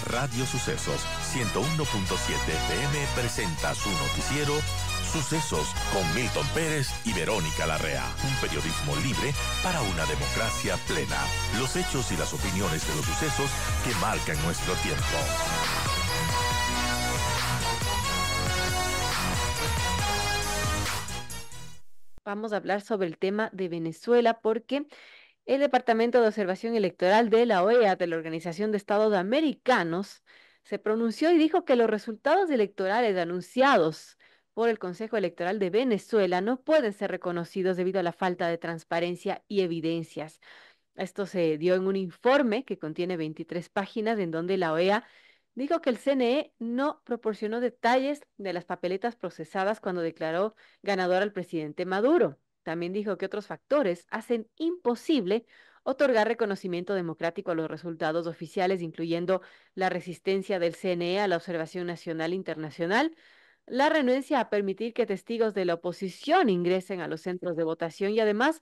Radio Sucesos 101.7 FM presenta su noticiero Sucesos con Milton Pérez y Verónica Larrea. Un periodismo libre para una democracia plena. Los hechos y las opiniones de los sucesos que marcan nuestro tiempo. Vamos a hablar sobre el tema de Venezuela porque el Departamento de Observación Electoral de la OEA, de la Organización de Estados Americanos, se pronunció y dijo que los resultados electorales anunciados por el Consejo Electoral de Venezuela no pueden ser reconocidos debido a la falta de transparencia y evidencias. Esto se dio en un informe que contiene 23 páginas en donde la OEA dijo que el CNE no proporcionó detalles de las papeletas procesadas cuando declaró ganador al presidente Maduro. También dijo que otros factores hacen imposible otorgar reconocimiento democrático a los resultados oficiales, incluyendo la resistencia del CNE a la observación nacional e internacional, la renuencia a permitir que testigos de la oposición ingresen a los centros de votación y además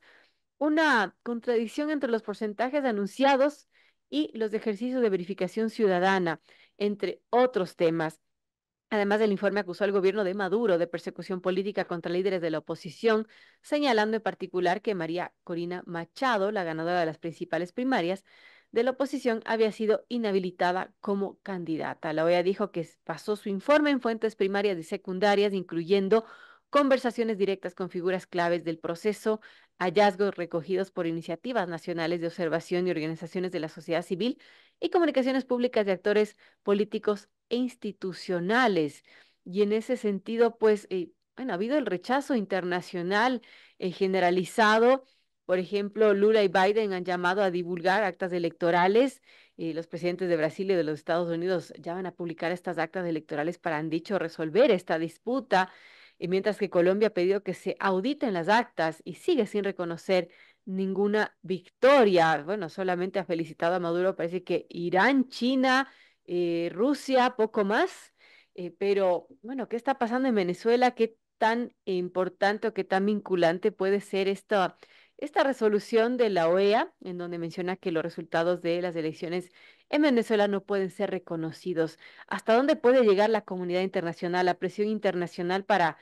una contradicción entre los porcentajes anunciados y los ejercicios de verificación ciudadana, entre otros temas. Además, el informe acusó al gobierno de Maduro de persecución política contra líderes de la oposición, señalando en particular que María Corina Machado, la ganadora de las principales primarias de la oposición, había sido inhabilitada como candidata. La OEA dijo que basó su informe en fuentes primarias y secundarias, incluyendo conversaciones directas con figuras claves del proceso, hallazgos recogidos por iniciativas nacionales de observación y organizaciones de la sociedad civil y comunicaciones públicas de actores políticos e institucionales. Y en ese sentido, pues, bueno, ha habido el rechazo internacional generalizado. Por ejemplo, Lula y Biden han llamado a divulgar actas electorales. Los presidentes de Brasil y de los Estados Unidos ya van a publicar estas actas electorales para, han dicho, resolver esta disputa. Mientras que Colombia ha pedido que se auditen las actas y sigue sin reconocer ninguna victoria. Bueno, solamente ha felicitado a Maduro, parece que Irán, China, Rusia, poco más. Pero bueno, ¿qué está pasando en Venezuela? ¿Qué tan importante o qué tan vinculante puede ser esta resolución de la OEA, en donde menciona que los resultados de las elecciones en Venezuela no pueden ser reconocidos? ¿Hasta dónde puede llegar la comunidad internacional, la presión internacional para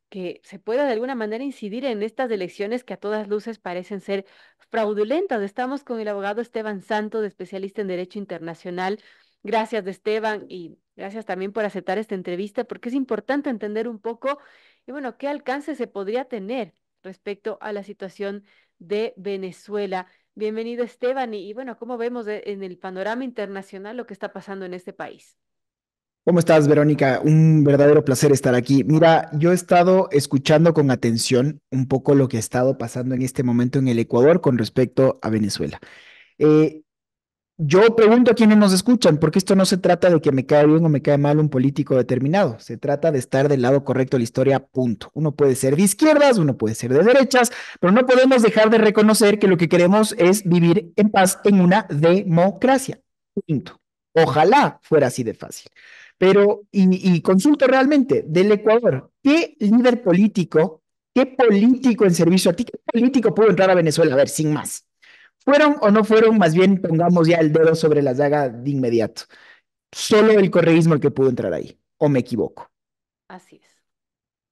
que se pueda de alguna manera incidir en estas elecciones que a todas luces parecen ser fraudulentas? Estamos con el abogado Esteban Santos, especialista en Derecho Internacional. Gracias, de Esteban, y gracias también por aceptar esta entrevista, porque es importante entender un poco, y bueno, qué alcance se podría tener respecto a la situación de Venezuela. Bienvenido, Esteban, y bueno, ¿cómo vemos en el panorama internacional lo que está pasando en este país? ¿Cómo estás, Verónica? Un verdadero placer estar aquí. Mira, yo he estado escuchando con atención un poco lo que ha estado pasando en este momento en el Ecuador con respecto a Venezuela. Eh, yo pregunto a quienes nos escuchan, porque esto no se trata de que me cae bien o me cae mal un político determinado, se trata de estar del lado correcto de la historia, punto. Uno puede ser de izquierdas, uno puede ser de derechas, pero no podemos dejar de reconocer que lo que queremos es vivir en paz en una democracia, punto. Ojalá fuera así de fácil. Pero, y consulto realmente, del Ecuador, ¿qué líder político, qué político en servicio a ti, qué político pudo entrar a Venezuela? A ver, sin más. ¿Fueron o no fueron? Más bien pongamos ya el dedo sobre la llaga de inmediato. Solo el correísmo el que pudo entrar ahí, ¿o me equivoco? Así es.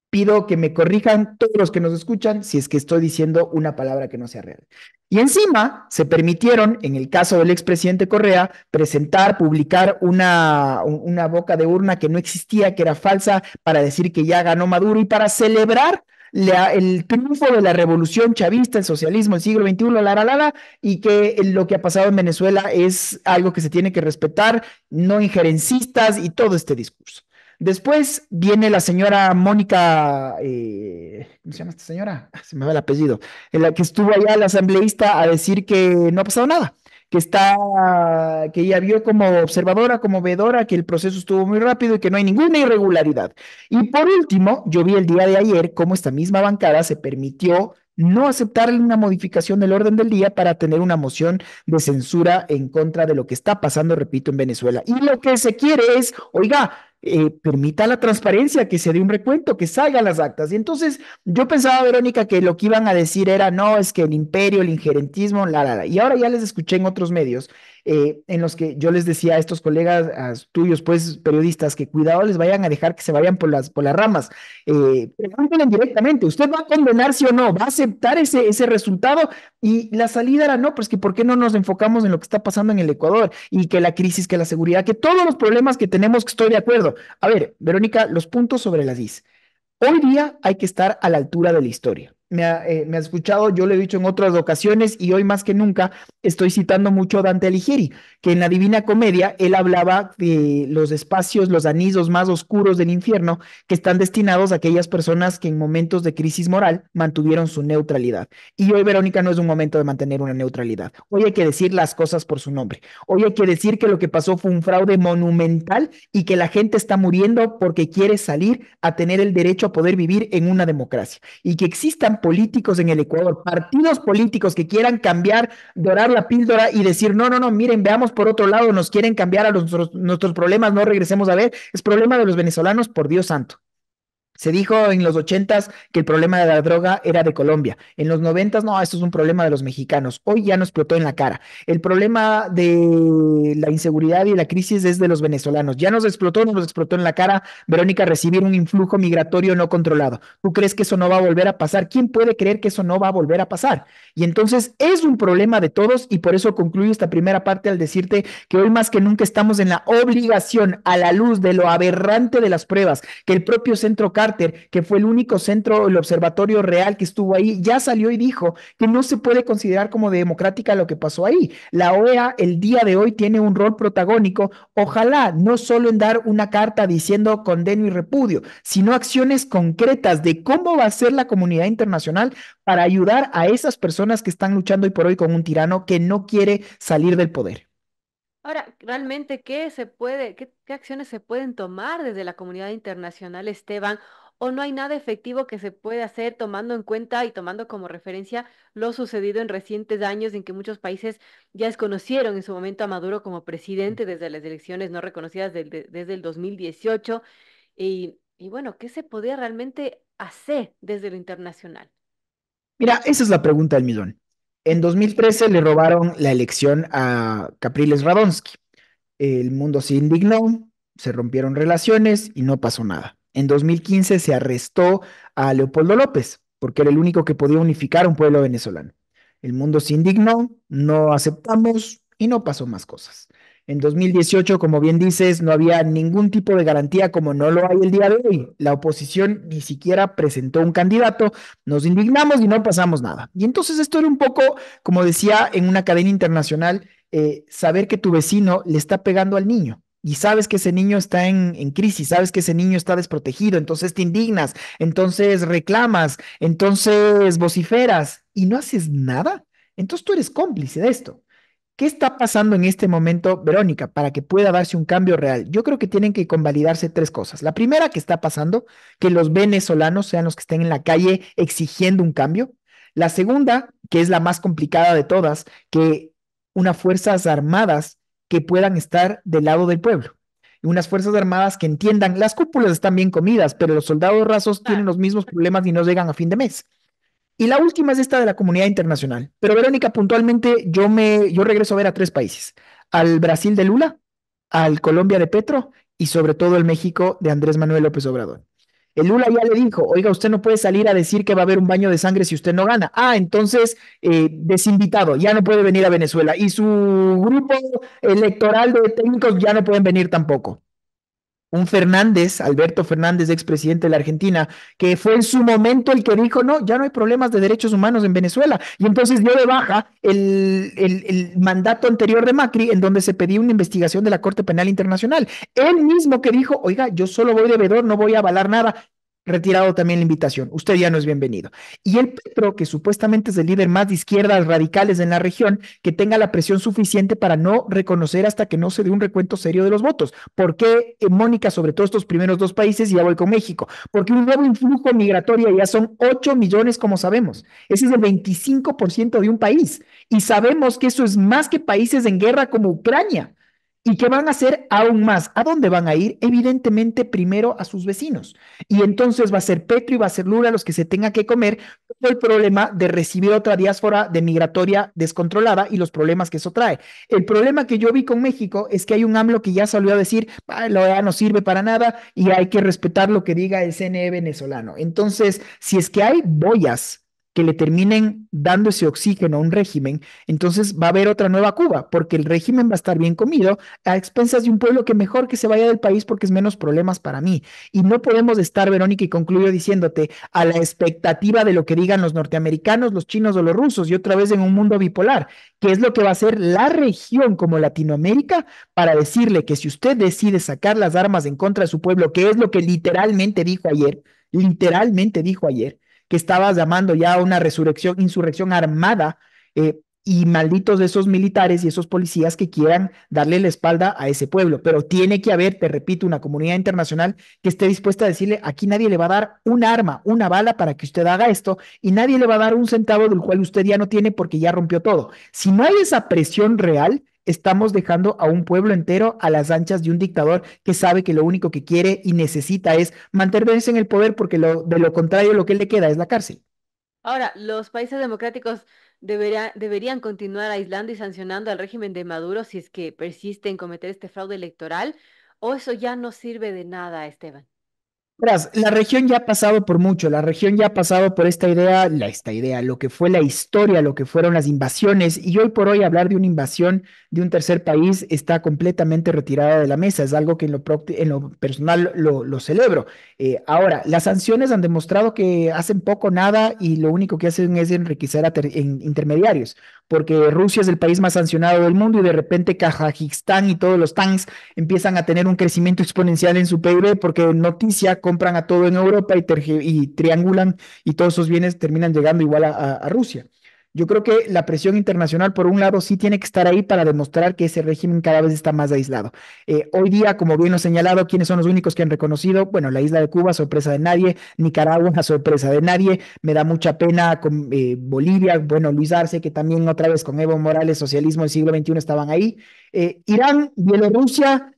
Pido que me corrijan todos los que nos escuchan si es que estoy diciendo una palabra que no sea real. Y encima se permitieron, en el caso del expresidente Correa, presentar, publicar una boca de urna que no existía, que era falsa, para decir que ya ganó Maduro y para celebrar el triunfo de la revolución chavista, el socialismo, el siglo XXI, y que lo que ha pasado en Venezuela es algo que se tiene que respetar, no injerencistas y todo este discurso. Después viene la señora Mónica, ¿cómo se llama esta señora? Se me va el apellido, en la que estuvo allá la asambleísta a decir que no ha pasado nada, que ella vio como observadora, como vedora, que el proceso estuvo muy rápido y que no hay ninguna irregularidad. Y por último, yo vi el día de ayer cómo esta misma bancada se permitió no aceptar una modificación del orden del día para tener una moción de censura en contra de lo que está pasando, repito, en Venezuela. Y lo que se quiere es, oiga, permita la transparencia, que se dé un recuento, que salgan las actas. Y entonces yo pensaba, Verónica, que lo que iban a decir era, no, es que el imperio, el injerentismo, la. Y ahora ya les escuché en otros medios en los que yo les decía a estos colegas tuyos, pues periodistas, que cuidado les vayan a dejar que se vayan por las ramas. Pregúntenle directamente, ¿usted va a condenar sí o no? ¿Va a aceptar ese resultado? Y la salida era no, pues que ¿por qué no nos enfocamos en lo que está pasando en el Ecuador? Y que la crisis, que la seguridad, que todos los problemas que tenemos, que estoy de acuerdo. A ver, Verónica, los puntos sobre las is. Hoy día hay que estar a la altura de la historia. Me ha escuchado, yo lo he dicho en otras ocasiones y hoy más que nunca estoy citando mucho a Dante Alighieri, que en la Divina Comedia él hablaba de los espacios, los anillos más oscuros del infierno que están destinados a aquellas personas que en momentos de crisis moral mantuvieron su neutralidad. Y hoy, Verónica, no es un momento de mantener una neutralidad. Hoy hay que decir las cosas por su nombre. Hoy hay que decir que lo que pasó fue un fraude monumental y que la gente está muriendo porque quiere salir a tener el derecho a poder vivir en una democracia. Y que existan políticos en el Ecuador, partidos políticos que quieran cambiar, dorar la píldora y decir, no, no, no, miren, veamos por otro lado, nos quieren cambiar a nuestros problemas, no regresemos a ver, es problema de los venezolanos, por Dios santo. Se dijo en los 80s que el problema de la droga era de Colombia. En los 90s, no, esto es un problema de los mexicanos. Hoy ya nos explotó en la cara. El problema de la inseguridad y la crisis es de los venezolanos. Ya nos explotó en la cara, Verónica, recibir un influjo migratorio no controlado. ¿Tú crees que eso no va a volver a pasar? ¿Quién puede creer que eso no va a volver a pasar? Y entonces es un problema de todos y por eso concluyo esta primera parte al decirte que hoy más que nunca estamos en la obligación, a la luz de lo aberrante de las pruebas, que el propio Centro Carter, que fue el único centro, el observatorio real que estuvo ahí, ya salió y dijo que no se puede considerar como democrática lo que pasó ahí. La OEA el día de hoy tiene un rol protagónico, ojalá no solo en dar una carta diciendo condeno y repudio, sino acciones concretas de cómo va a ser la comunidad internacional para ayudar a esas personas que están luchando hoy por hoy con un tirano que no quiere salir del poder. Ahora, realmente, qué acciones se pueden tomar desde la comunidad internacional, Esteban? ¿O no hay nada efectivo que se pueda hacer tomando en cuenta y tomando como referencia lo sucedido en recientes años en que muchos países ya desconocieron en su momento a Maduro como presidente desde las elecciones no reconocidas desde el 2018? Y bueno, ¿qué se podría realmente hacer desde lo internacional? Mira, esa es la pregunta del millón. En 2013 le robaron la elección a Capriles Radonsky. El mundo se indignó, se rompieron relaciones y no pasó nada. En 2015 se arrestó a Leopoldo López, porque era el único que podía unificar a un pueblo venezolano. El mundo se indignó, no aceptamos y no pasó más cosas. En 2018, como bien dices, no había ningún tipo de garantía como no lo hay el día de hoy. La oposición ni siquiera presentó un candidato, nos indignamos y no pasamos nada. Y entonces esto era un poco, como decía en una cadena internacional, saber que tu vecino le está pegando al niño y sabes que ese niño está en crisis, sabes que ese niño está desprotegido, entonces te indignas, entonces reclamas, entonces vociferas y no haces nada. Entonces tú eres cómplice de esto. ¿Qué está pasando en este momento, Verónica, para que pueda darse un cambio real? Yo creo que tienen que convalidarse tres cosas. La primera que está pasando, que los venezolanos sean los que estén en la calle exigiendo un cambio. La segunda, que es la más complicada de todas, que unas fuerzas armadas que puedan estar del lado del pueblo. Unas fuerzas armadas que entiendan, las cúpulas están bien comidas, pero los soldados rasos tienen Claro. los mismos problemas y no llegan a fin de mes. Y la última es esta de la comunidad internacional. Pero Verónica, puntualmente yo regreso a ver a tres países: al Brasil de Lula, al Colombia de Petro y sobre todo el México de Andrés Manuel López Obrador. El Lula ya le dijo, oiga, usted no puede salir a decir que va a haber un baño de sangre si usted no gana. Ah, entonces, desinvitado, ya no puede venir a Venezuela. Y su grupo electoral de técnicos ya no pueden venir tampoco. Un Fernández, Alberto Fernández, expresidente de la Argentina, que fue en su momento el que dijo, no, ya no hay problemas de derechos humanos en Venezuela. Y entonces dio de baja el mandato anterior de Macri, en donde se pedía una investigación de la Corte Penal Internacional. Él mismo que dijo, oiga, yo solo voy de vedor, no voy a avalar nada. Retirado también la invitación. Usted ya no es bienvenido. Y el Petro, que supuestamente es el líder más de izquierdas radicales en la región, que tenga la presión suficiente para no reconocer hasta que no se dé un recuento serio de los votos. ¿Por qué, Mónica, sobre todo estos primeros dos países? Y ya voy con México. Porque un nuevo influjo migratorio ya son 8 millones, como sabemos. Ese es el 25% de un país. Y sabemos que eso es más que países en guerra como Ucrania. y que van a hacer aún más. ¿A dónde van a ir? Evidentemente, primero a sus vecinos. Y entonces va a ser Petro y va a ser Lula los que se tengan que comer todo el problema de recibir otra diáspora de migratoria descontrolada y los problemas que eso trae. El problema que yo vi con México es que hay un AMLO que ya salió a decir, "Ah, la OEA no sirve para nada y hay que respetar lo que diga el CNE venezolano". Entonces, si es que hay boyas que le terminen dando ese oxígeno a un régimen, entonces va a haber otra nueva Cuba, porque el régimen va a estar bien comido a expensas de un pueblo que mejor que se vaya del país porque es menos problemas para mí. Y no podemos estar, Verónica, y concluyo diciéndote, a la expectativa de lo que digan los norteamericanos, los chinos o los rusos, y otra vez en un mundo bipolar, que es lo que va a hacer la región como Latinoamérica para decirle que si usted decide sacar las armas en contra de su pueblo, que es lo que literalmente dijo ayer, que estaba llamando ya a una resurrección, insurrección armada, y malditos de esos militares y esos policías que quieran darle la espalda a ese pueblo. Pero tiene que haber, te repito, una comunidad internacional que esté dispuesta a decirle, aquí nadie le va a dar un arma, una bala para que usted haga esto, y nadie le va a dar un centavo del cual usted ya no tiene porque ya rompió todo. Si no hay esa presión real, estamos dejando a un pueblo entero a las anchas de un dictador que sabe que lo único que quiere y necesita es mantenerse en el poder porque de lo contrario lo que le queda es la cárcel. Ahora, los países democráticos deberían continuar aislando y sancionando al régimen de Maduro si es que persiste en cometer este fraude electoral, o eso ya no sirve de nada, Esteban. Verás, la región ya ha pasado por mucho, la región ya ha pasado por esta idea, lo que fue la historia, lo que fueron las invasiones, y hoy por hoy hablar de una invasión de un tercer país está completamente retirada de la mesa, es algo que en lo personal lo celebro. Ahora, las sanciones han demostrado que hacen poco, nada, y lo único que hacen es enriquecer intermediarios, porque Rusia es el país más sancionado del mundo y de repente Kazajistán y todos los tanks empiezan a tener un crecimiento exponencial en su PIB porque noticia compran a todo en Europa y triangulan y todos esos bienes terminan llegando igual a Rusia. Yo creo que la presión internacional, por un lado, sí tiene que estar ahí para demostrar que ese régimen cada vez está más aislado. Hoy día, como bien lo he señalado, ¿quiénes son los únicos que han reconocido? Bueno, la isla de Cuba, sorpresa de nadie, Nicaragua, sorpresa de nadie, me da mucha pena con Bolivia, bueno, Luis Arce, que también otra vez con Evo Morales, socialismo del siglo XXI estaban ahí, Irán, Bielorrusia,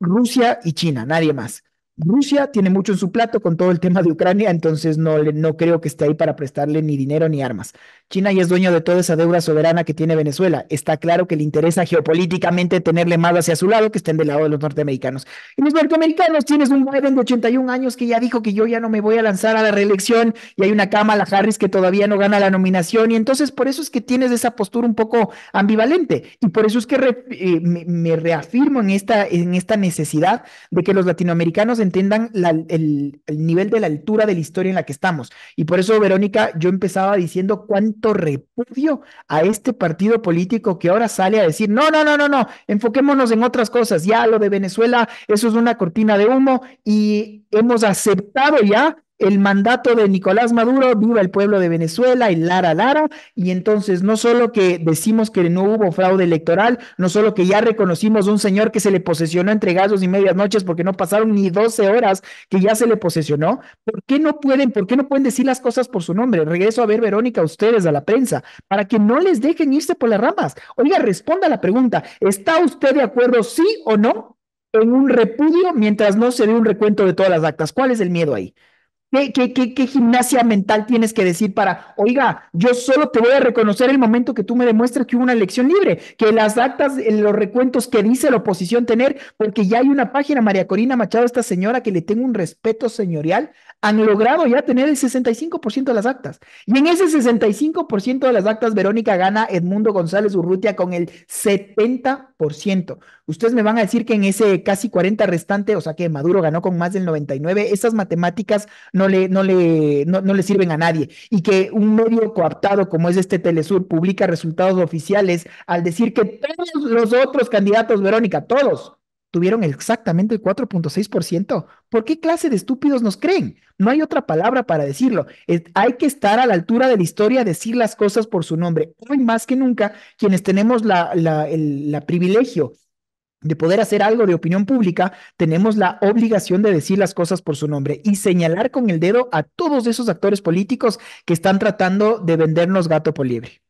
Rusia y China, nadie más. Rusia tiene mucho en su plato con todo el tema de Ucrania, entonces no creo que esté ahí para prestarle ni dinero ni armas. China ya es dueño de toda esa deuda soberana que tiene Venezuela. Está claro que le interesa geopolíticamente tenerle más hacia su lado que estén del lado de los norteamericanos. Y los norteamericanos, tienes un Biden de 81 años que ya dijo que yo ya no me voy a lanzar a la reelección y hay una Kamala Harris que todavía no gana la nominación y entonces por eso es que tienes esa postura un poco ambivalente y por eso es que me reafirmo en esta necesidad de que los latinoamericanos entiendan el nivel de la altura de la historia en la que estamos. Y por eso, Verónica, yo empezaba diciendo cuánto repudio a este partido político que ahora sale a decir, no, no, no, no, no, enfoquémonos en otras cosas. Ya lo de Venezuela, eso es una cortina de humo y hemos aceptado ya el mandato de Nicolás Maduro, viva el pueblo de Venezuela, y Lara Lara, y entonces no solo que decimos que no hubo fraude electoral, no solo que ya reconocimos un señor que se le posesionó entre gallos y medias noches porque no pasaron ni 12 horas que ya se le posesionó, por qué no pueden decir las cosas por su nombre? Regreso a ver, Verónica, a ustedes, a la prensa, para que no les dejen irse por las ramas. Oiga, responda a la pregunta, ¿está usted de acuerdo, sí o no, en un repudio mientras no se dé un recuento de todas las actas? ¿Cuál es el miedo ahí? ¿Qué gimnasia mental tienes que decir para, oiga, yo solo te voy a reconocer el momento que tú me demuestres que hubo una elección libre, que las actas, los recuentos que dice la oposición tener, porque ya hay una página, María Corina Machado, esta señora que le tengo un respeto señorial, han logrado ya tener el 65% de las actas. Y en ese 65% de las actas, Verónica, gana Edmundo González Urrutia con el 70%. Ustedes me van a decir que en ese casi 40 restante, o sea que Maduro ganó con más del 99, esas matemáticas no le sirven a nadie. Y que un medio coaptado como es este Telesur publica resultados oficiales al decir que todos los otros candidatos, Verónica, todos tuvieron exactamente el 4,6%. ¿Por qué clase de estúpidos nos creen? No hay otra palabra para decirlo. Hay que estar a la altura de la historia, decir las cosas por su nombre. Hoy más que nunca, quienes tenemos la privilegio de poder hacer algo de opinión pública, tenemos la obligación de decir las cosas por su nombre y señalar con el dedo a todos esos actores políticos que están tratando de vendernos gato por liebre.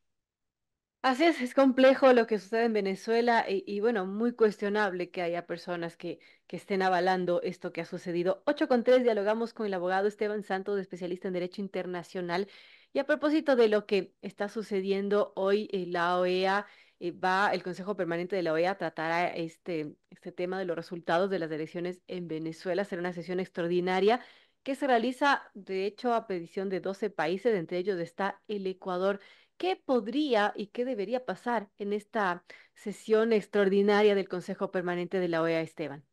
Así es complejo lo que sucede en Venezuela y bueno, muy cuestionable que haya personas que estén avalando esto que ha sucedido. 8:03 dialogamos con el abogado Esteban Santos, especialista en Derecho Internacional. Y a propósito de lo que está sucediendo hoy, la OEA el Consejo Permanente de la OEA tratará este tema de los resultados de las elecciones en Venezuela. Será una sesión extraordinaria que se realiza, de hecho, a petición de 12 países, entre ellos está el Ecuador. ¿Qué podría y qué debería pasar en esta sesión extraordinaria del Consejo Permanente de la OEA, Esteban?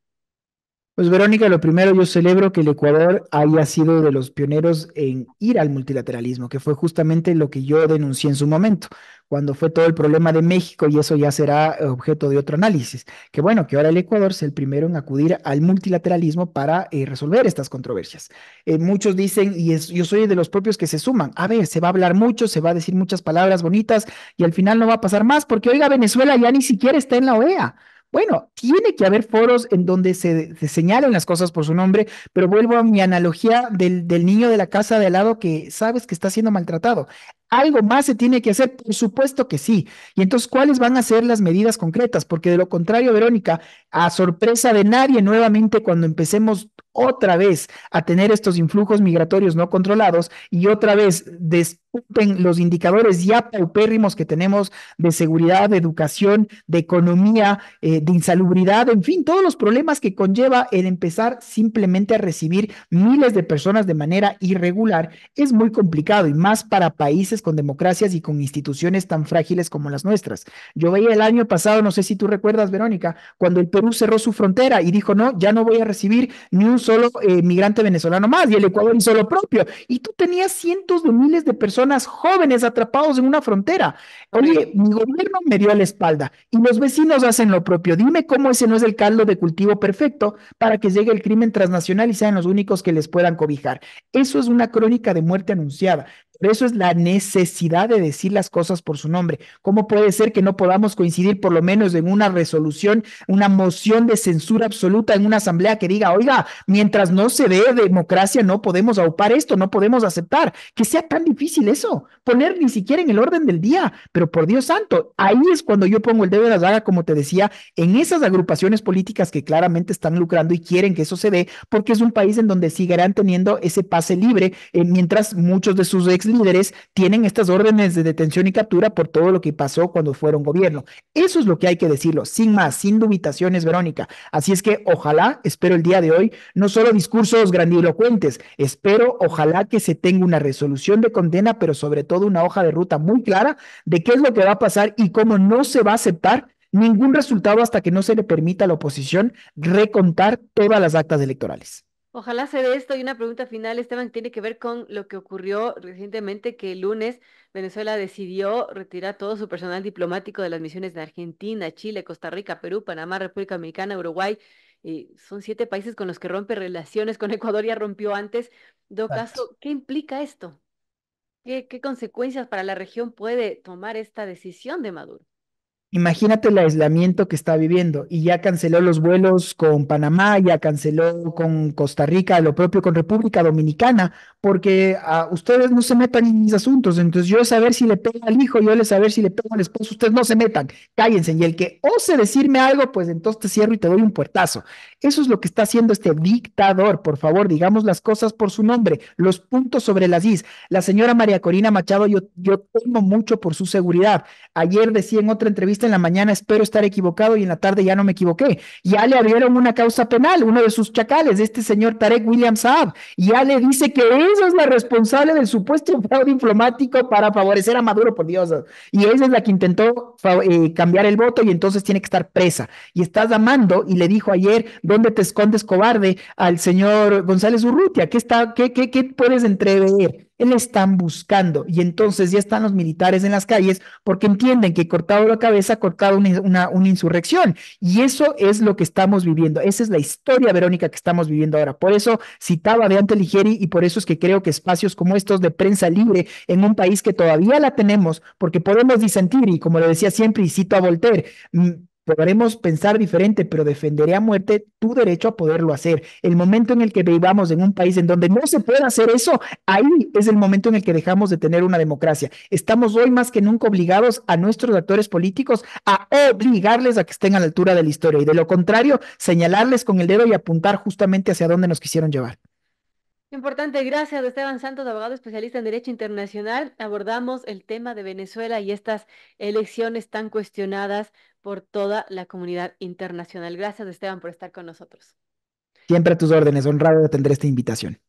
Pues Verónica, lo primero, yo celebro que el Ecuador haya sido de los pioneros en ir al multilateralismo, que fue justamente lo que yo denuncié en su momento, cuando fue todo el problema de México, y eso ya será objeto de otro análisis. Que bueno, que ahora el Ecuador sea el primero en acudir al multilateralismo para resolver estas controversias. Muchos dicen, yo soy de los propios que se suman, a ver, se va a hablar mucho, se va a decir muchas palabras bonitas y al final no va a pasar más, porque oiga, Venezuela ya ni siquiera está en la OEA. Bueno, tiene que haber foros en donde se señalen las cosas por su nombre, pero vuelvo a mi analogía del niño de la casa de al lado que sabes que está siendo maltratado. ¿Algo más se tiene que hacer? Por supuesto que sí. Y entonces, ¿cuáles van a ser las medidas concretas? Porque de lo contrario, Verónica, a sorpresa de nadie, nuevamente cuando empecemos otra vez a tener estos influjos migratorios no controlados y otra vez despunten los indicadores ya paupérrimos que tenemos de seguridad, de educación, de economía, de insalubridad, en fin, todos los problemas que conlleva el empezar simplemente a recibir miles de personas de manera irregular, es muy complicado y más para países con democracias y con instituciones tan frágiles como las nuestras. Yo veía el año pasado, no sé si tú recuerdas, Verónica, cuando el Perú cerró su frontera y dijo, no, ya no voy a recibir ni un solo migrante venezolano más, y el Ecuador hizo lo propio. Y tú tenías cientos de miles de personas jóvenes atrapados en una frontera. Oye, Correcto. mi gobierno me dio la espalda y los vecinos hacen lo propio. Dime cómo ese no es el caldo de cultivo perfecto para que llegue el crimen transnacional y sean los únicos que les puedan cobijar. Eso es una crónica de muerte anunciada. Por eso es la necesidad de decir las cosas por su nombre. ¿Cómo puede ser que no podamos coincidir por lo menos en una resolución, una moción de censura absoluta en una asamblea que diga, oiga, mientras no se dé democracia, no podemos aupar esto, no podemos aceptar que sea tan difícil eso, poner ni siquiera en el orden del día, pero por Dios santo, ahí es cuando yo pongo el dedo de la llaga, como te decía, en esas agrupaciones políticas que claramente están lucrando y quieren que eso se dé, porque es un país en donde seguirán teniendo ese pase libre, mientras muchos de sus ex líderes tienen estas órdenes de detención y captura por todo lo que pasó cuando fueron gobierno. Eso es lo que hay que decirlo, sin más, sin dubitaciones, Verónica. Así es que ojalá, espero el día de hoy, no solo discursos grandilocuentes, espero, ojalá que se tenga una resolución de condena, pero sobre todo una hoja de ruta muy clara de qué es lo que va a pasar y cómo no se va a aceptar ningún resultado hasta que no se le permita a la oposición recontar todas las actas electorales. Ojalá se dé esto. Y una pregunta final, Esteban, tiene que ver con lo que ocurrió recientemente, que el lunes Venezuela decidió retirar todo su personal diplomático de las misiones de Argentina, Chile, Costa Rica, Perú, Panamá, República Dominicana, Uruguay. Son 7 países con los que rompe relaciones. Con Ecuador ya rompió antes. En todo Exacto. caso, ¿qué implica esto? ¿Qué consecuencias para la región puede tomar esta decisión de Maduro? Imagínate el aislamiento que está viviendo y ya canceló los vuelos con Panamá, ya canceló con Costa Rica, lo propio con República Dominicana, porque ustedes no se metan en mis asuntos. Entonces yo saber si le pego al hijo, yo le saber si le pego al esposo, ustedes no se metan, cállense. Y el que ose decirme algo, pues entonces te cierro y te doy un puertazo. Eso es lo que está haciendo este dictador. Por favor, digamos las cosas por su nombre, los puntos sobre las is. La señora María Corina Machado, yo temo mucho por su seguridad. Ayer decía en otra entrevista en la mañana, espero estar equivocado, y en la tarde ya no me equivoqué. Ya le abrieron una causa penal, uno de sus chacales, este señor Tarek William Saab, ya le dice que ella es la responsable del supuesto fraude diplomático para favorecer a Maduro, por Dios. Y ella es la que intentó cambiar el voto y entonces tiene que estar presa. Y está llamando y le dijo ayer, ¿dónde te escondes, cobarde? Al señor González Urrutia, ¿qué puedes entrever? Él están buscando y entonces ya están los militares en las calles porque entienden que cortado la cabeza, cortado una insurrección. Y eso es lo que estamos viviendo. Esa es la historia, Verónica, que estamos viviendo ahora. Por eso citaba de Ante Ligeri y por eso es que creo que espacios como estos de prensa libre en un país que todavía la tenemos, porque podemos disentir y como le decía siempre y cito a Voltaire, podremos pensar diferente, pero defenderé a muerte tu derecho a poderlo hacer. El momento en el que vivamos en un país en donde no se puede hacer eso, ahí es el momento en el que dejamos de tener una democracia. Estamos hoy más que nunca obligados a nuestros actores políticos a obligarles a que estén a la altura de la historia y de lo contrario, señalarles con el dedo y apuntar justamente hacia dónde nos quisieron llevar. Importante, gracias, Esteban Santos, abogado especialista en Derecho Internacional. Abordamos el tema de Venezuela y estas elecciones tan cuestionadas por toda la comunidad internacional. Gracias, Esteban, por estar con nosotros. Siempre a tus órdenes, honrado de atender esta invitación.